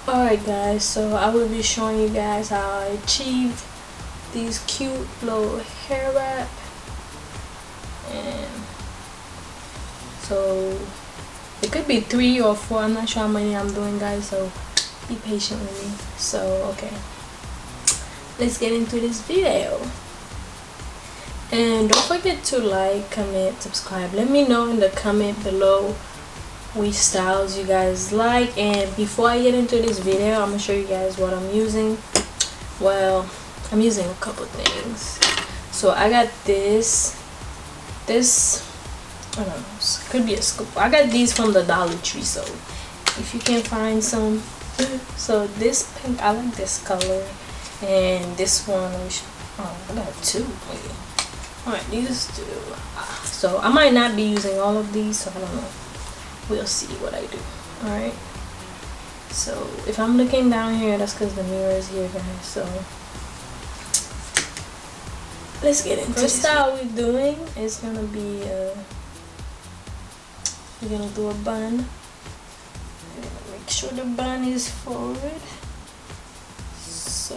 Alright guys, so I will be showing you guys how I achieved these cute little hair wrap. And so it could be 3 or 4, I'm not sure how many I'm doing guys, so be patient with me. So okay, let's get into this video. And don't forget to like, comment, subscribe. Let me know in the comment below which styles you guys like. And before I get into this video, I'm gonna show you guys what I'm using. Well, I'm using a couple things. So I got this I don't know, it could be a scoop. I got these from the Dollar Tree, so if you can find some. So this pink, I like this color, and this one, I got 2. Wait. Alright, these 2. So I might not be using all of these, so I don't know. We'll see what I do. Alright, so if I'm looking down here, that's because the mirror is here guys. So let's get into this. First style we're doing is gonna be we're gonna do a bun. We're gonna make sure the bun is forward. So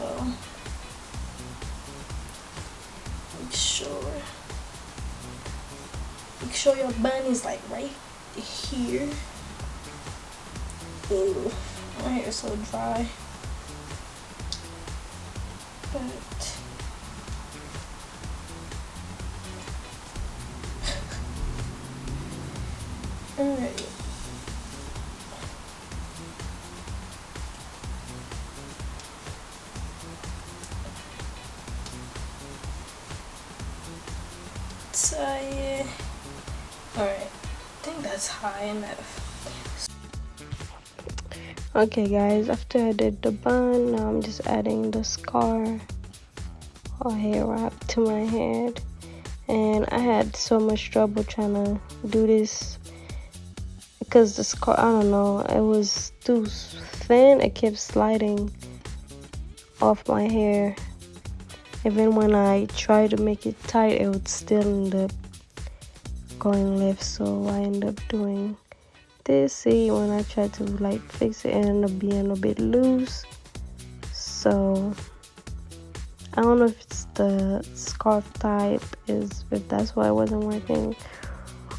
make sure your bun is like right here. Ooh, my hair is so dry, but alright. So yeah, alright, I think that's high enough. Okay guys, after I did the bun, now I'm just adding the scar or hair wrap to my head. And I had so much trouble trying to do this because the scar, I don't know, it was too thin. It kept sliding off my hair. Even when I tried to make it tight, it would still end up going left. So I ended up doing this. See, when I tried to like fix it, it ended up being a bit loose. So I don't know if it's the scarf type, if that's why it wasn't working,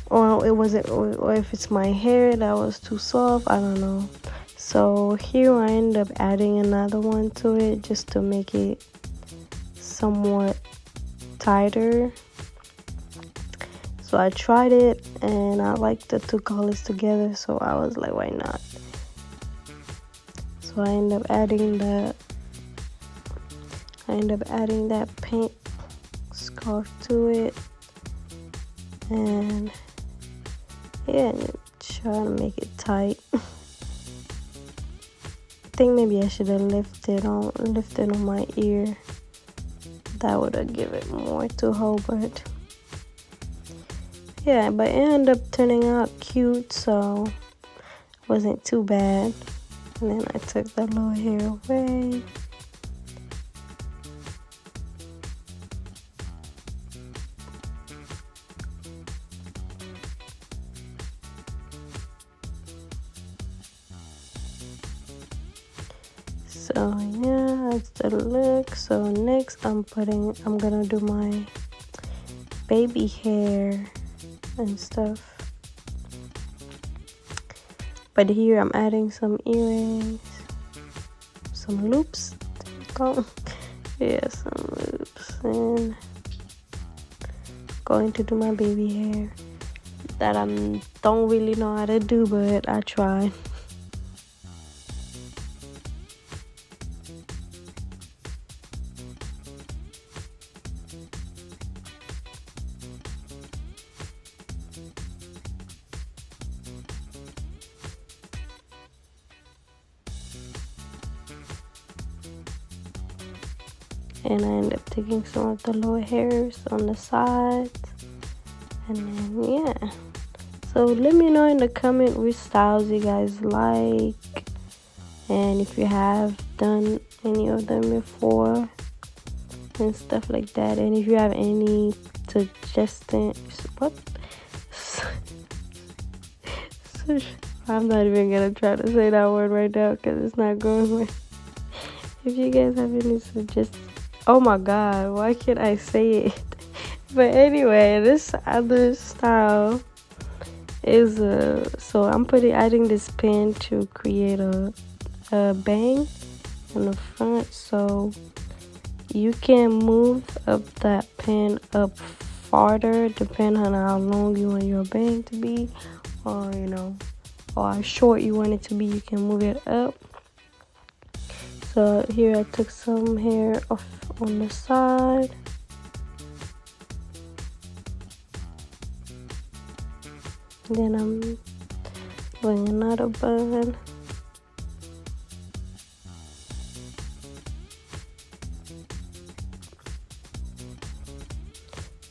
or it wasn't, or if it's my hair that was too soft. I don't know. So here I end up adding another one to it just to make it somewhat tighter. So I tried it and I liked the 2 colors together, so I was like, why not? So I end up adding that pink scarf to it, and yeah, and try to make it tight. I think maybe I should have lifted on my ear. That would have given it more to hold, but yeah, but it ended up turning out cute, so it wasn't too bad. And then I took the little hair away. So yeah, that's the look. So next I'm gonna do my baby hair and stuff. But here I'm adding some earrings, some loops, yeah, some loops, and going to do my baby hair that I don't really know how to do, but I tried. And I end up taking some of the lower hairs on the sides, and then yeah. So let me know in the comment which styles you guys like, and if you have done any of them before and stuff like that. And if you have any suggestions, I'm not even gonna try to say that word right now because it's not going well. If you guys have any suggestions, oh my god, why can't I say it? But anyway, this other style is so I'm adding this pin to create a bang in the front, so you can move up that pin up farther depending on how long you want your bang to be, or or how short you want it to be. You can move it up. So here I took some hair off on the side. Then I'm doing another bun.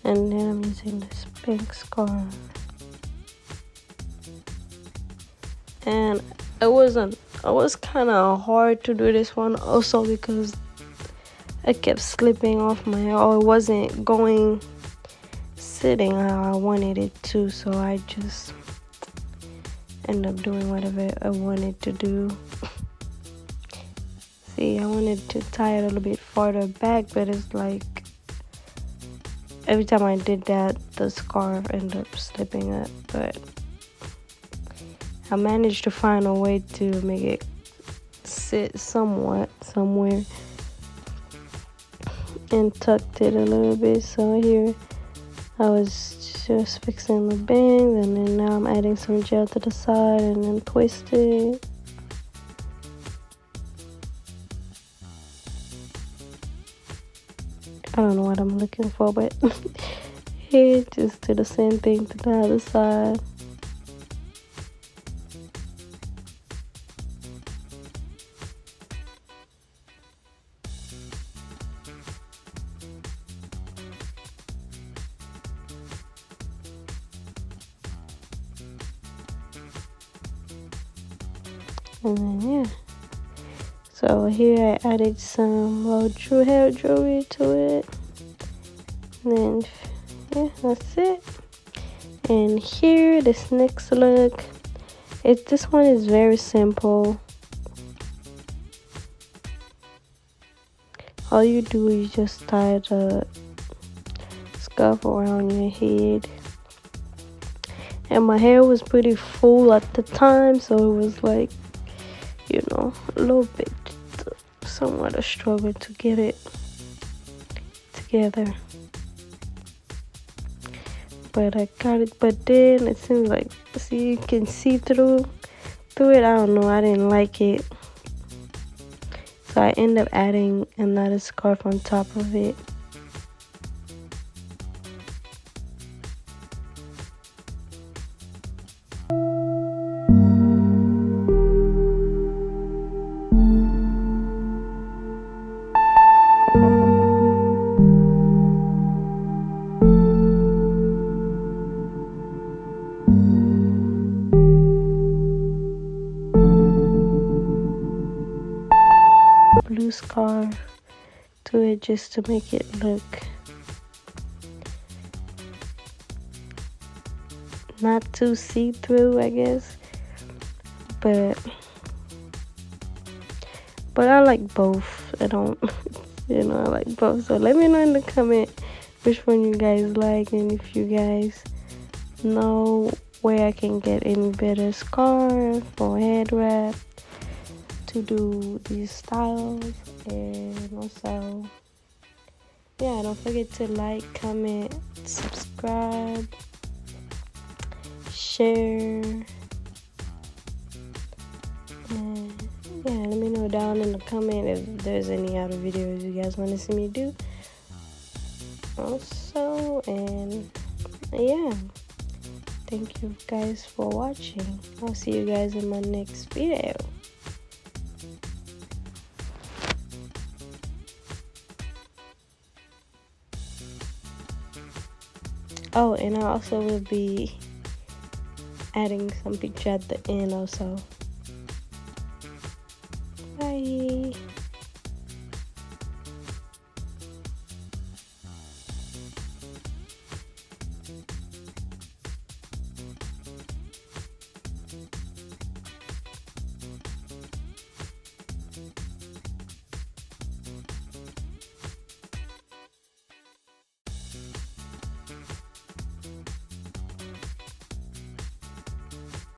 And then I'm using this pink scarf. And it was kind of hard to do this one also because I kept slipping off my hair, or it wasn't sitting how I wanted it to, so I just end up doing whatever I wanted to do. See, I wanted to tie it a little bit farther back, but it's like every time I did that, the scarf ended up slipping up. But I managed to find a way to make it sit somewhere and tucked it a little bit. So here I was just fixing the bang, and then now I'm adding some gel to the side and then twist it. I don't know what I'm looking for, but here just do the same thing to the other side. And then yeah, so here I added some little hair jewelry to it, and then yeah, that's it. And here, this next look, this one is very simple. All you do is just tie the scarf around your head. And my hair was pretty full at the time, so it was like, a little bit somewhat a struggle to get it together. But I got it. But then it seems like, see, you can see through it. I don't know, I didn't like it, so I end up adding another scarf on top of it. Blue scarf to it just to make it look not too see-through, I guess, but I like both. I don't I like both, so let me know in the comment which one you guys like, and if you guys know where I can get any better scarf or head wrap to do these styles. And also, yeah, don't forget to like, comment, subscribe, share, and yeah, let me know down in the comment if there's any other videos you guys want to see me do also. And yeah, thank you guys for watching. I'll see you guys in my next video. Oh, and I also will be adding some picture at the end also. Bye.